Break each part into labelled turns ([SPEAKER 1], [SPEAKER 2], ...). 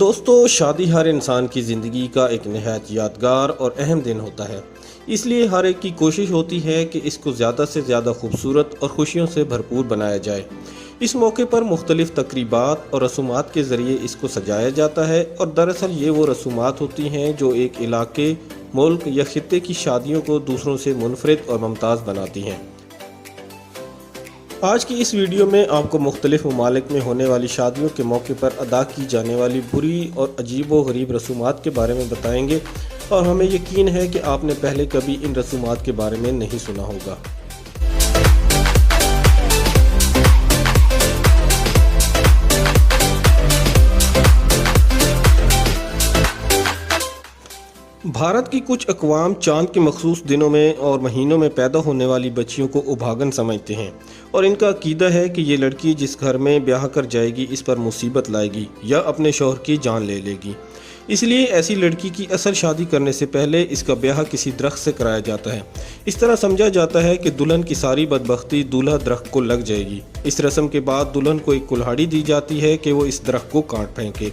[SPEAKER 1] دوستو، شادی ہر انسان کی زندگی کا ایک نہایت یادگار اور اہم دن ہوتا ہے۔ اس لیے ہر ایک کی کوشش ہوتی ہے کہ اس کو زیادہ سے زیادہ خوبصورت اور خوشیوں سے بھرپور بنایا جائے۔ اس موقع پر مختلف تقریبات اور رسومات کے ذریعے اس کو سجایا جاتا ہے، اور دراصل یہ وہ رسومات ہوتی ہیں جو ایک علاقے، ملک یا خطے کی شادیوں کو دوسروں سے منفرد اور ممتاز بناتی ہیں۔ آج کی اس ویڈیو میں آپ کو مختلف ممالک میں ہونے والی شادیوں کے موقع پر ادا کی جانے والی بری اور عجیب و غریب رسومات کے بارے میں بتائیں گے، اور ہمیں یقین ہے کہ آپ نے پہلے کبھی ان رسومات کے بارے میں نہیں سنا ہوگا۔ بھارت کی کچھ اقوام چاند کے مخصوص دنوں میں اور مہینوں میں پیدا ہونے والی بچیوں کو ابھاگن سمجھتے ہیں، اور ان کا عقیدہ ہے کہ یہ لڑکی جس گھر میں بیاہ کر جائے گی اس پر مصیبت لائے گی یا اپنے شوہر کی جان لے لے گی۔ اس لیے ایسی لڑکی کی اصل شادی کرنے سے پہلے اس کا بیاہ کسی درخت سے کرایا جاتا ہے۔ اس طرح سمجھا جاتا ہے کہ دلہن کی ساری بدبختی دولہا درخت کو لگ جائے گی۔ اس رسم کے بعد دلہن کو ایک کلہاڑی دی جاتی ہے کہ وہ اس درخت کو کاٹ پھینکے۔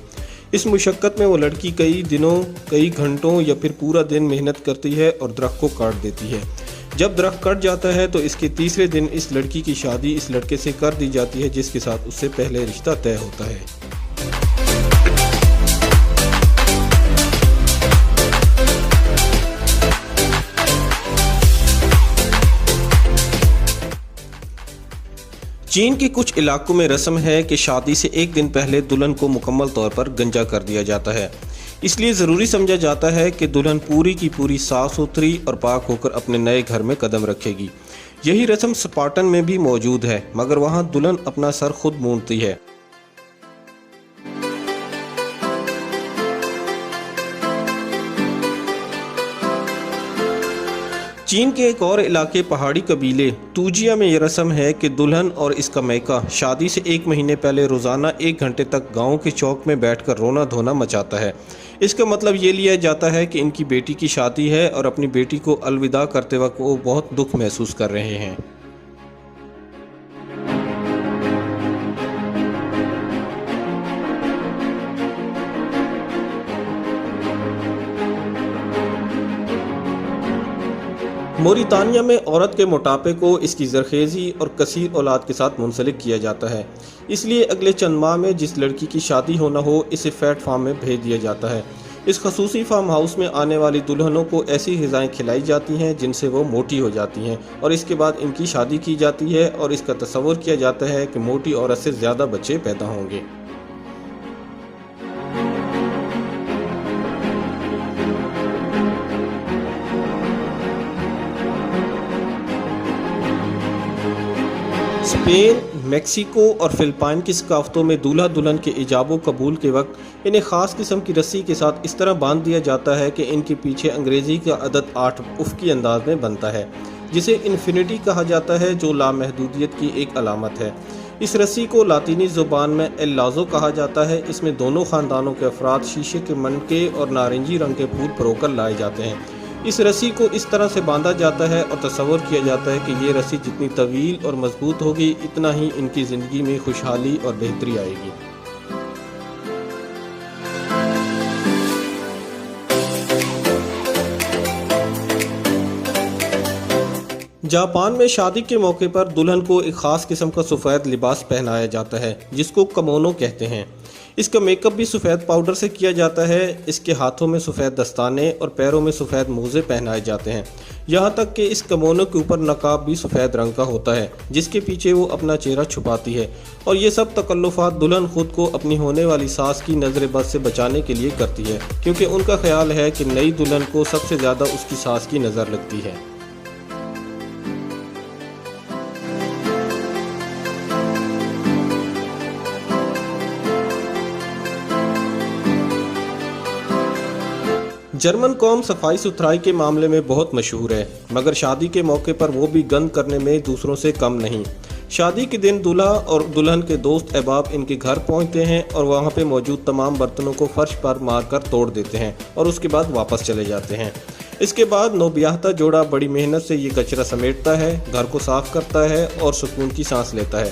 [SPEAKER 1] اس مشقت میں وہ لڑکی کئی دنوں، کئی گھنٹوں یا پھر پورا دن محنت کرتی ہے اور درخت کو کاٹ دیتی ہے۔ جب درخت کٹ جاتا ہے تو اس کے تیسرے دن اس لڑکی کی شادی اس لڑکے سے کر دی جاتی ہے جس کے ساتھ اس سے پہلے رشتہ طے ہوتا ہے۔ چین کے کچھ علاقوں میں رسم ہے کہ شادی سے ایک دن پہلے دلہن کو مکمل طور پر گنجا کر دیا جاتا ہے۔ اس لیے ضروری سمجھا جاتا ہے کہ دلہن پوری کی پوری صاف ستھری اور پاک ہو کر اپنے نئے گھر میں قدم رکھے گی۔ یہی رسم سپاٹن میں بھی موجود ہے، مگر وہاں دلہن اپنا سر خود مونڈتی ہے۔ چین کے ایک اور علاقے پہاڑی قبیلے توجیا میں یہ رسم ہے کہ دلہن اور اس کا میکا شادی سے ایک مہینے پہلے روزانہ 1 گھنٹے تک گاؤں کے چوک میں بیٹھ کر رونا دھونا مچاتا ہے۔ اس کا مطلب یہ لیا جاتا ہے کہ ان کی بیٹی کی شادی ہے اور اپنی بیٹی کو الوداع کرتے وقت وہ بہت دکھ محسوس کر رہے ہیں۔ موریتانیہ میں عورت کے موٹاپے کو اس کی زرخیزی اور کثیر اولاد کے ساتھ منسلک کیا جاتا ہے۔ اس لیے اگلے چند ماہ میں جس لڑکی کی شادی ہونا ہو اسے فیٹ فارم میں بھیج دیا جاتا ہے۔ اس خصوصی فارم ہاؤس میں آنے والی دلہنوں کو ایسی غذائیں کھلائی جاتی ہیں جن سے وہ موٹی ہو جاتی ہیں، اور اس کے بعد ان کی شادی کی جاتی ہے اور اس کا تصور کیا جاتا ہے کہ موٹی عورت سے زیادہ بچے پیدا ہوں گے۔ اسپین، میکسیکو اور فلپائن کی ثقافتوں میں دولہا دلہن کے ایجاب و قبول کے وقت انہیں خاص قسم کی رسی کے ساتھ اس طرح باندھ دیا جاتا ہے کہ ان کے پیچھے انگریزی کا عدد 8 افقی انداز میں بنتا ہے، جسے انفینٹی کہا جاتا ہے، جو لامحدودیت کی ایک علامت ہے۔ اس رسی کو لاطینی زبان میں ایل لازو کہا جاتا ہے۔ اس میں دونوں خاندانوں کے افراد شیشے کے منڈکے اور نارنجی رنگ کے پھول پرو کر لائے جاتے ہیں۔ اس رسی کو اس طرح سے باندھا جاتا ہے اور تصور کیا جاتا ہے کہ یہ رسی جتنی طویل اور مضبوط ہوگی اتنا ہی ان کی زندگی میں خوشحالی اور بہتری آئے گی۔ جاپان میں شادی کے موقع پر دلہن کو ایک خاص قسم کا سفید لباس پہنایا جاتا ہے جس کو کمونو کہتے ہیں۔ اس کا میک اپ بھی سفید پاؤڈر سے کیا جاتا ہے۔ اس کے ہاتھوں میں سفید دستانے اور پیروں میں سفید موزے پہنائے جاتے ہیں، یہاں تک کہ اس کمونو کے اوپر نقاب بھی سفید رنگ کا ہوتا ہے جس کے پیچھے وہ اپنا چہرہ چھپاتی ہے، اور یہ سب تکلفات دلہن خود کو اپنی ہونے والی ساس کی نظر بد سے بچانے کے لیے کرتی ہے، کیونکہ ان کا خیال ہے کہ نئی دلہن کو سب سے زیادہ اس کی ساس کی نظر لگتی ہے۔ جرمن قوم صفائی ستھرائی کے معاملے میں بہت مشہور ہے، مگر شادی کے موقع پر وہ بھی گند کرنے میں دوسروں سے کم نہیں۔ شادی کے دن دولہا اور دلہن کے دوست احباب ان کے گھر پہنچتے ہیں اور وہاں پہ موجود تمام برتنوں کو فرش پر مار کر توڑ دیتے ہیں اور اس کے بعد واپس چلے جاتے ہیں۔ اس کے بعد نوبیاہتا جوڑا بڑی محنت سے یہ کچرا سمیٹتا ہے، گھر کو صاف کرتا ہے اور سکون کی سانس لیتا ہے۔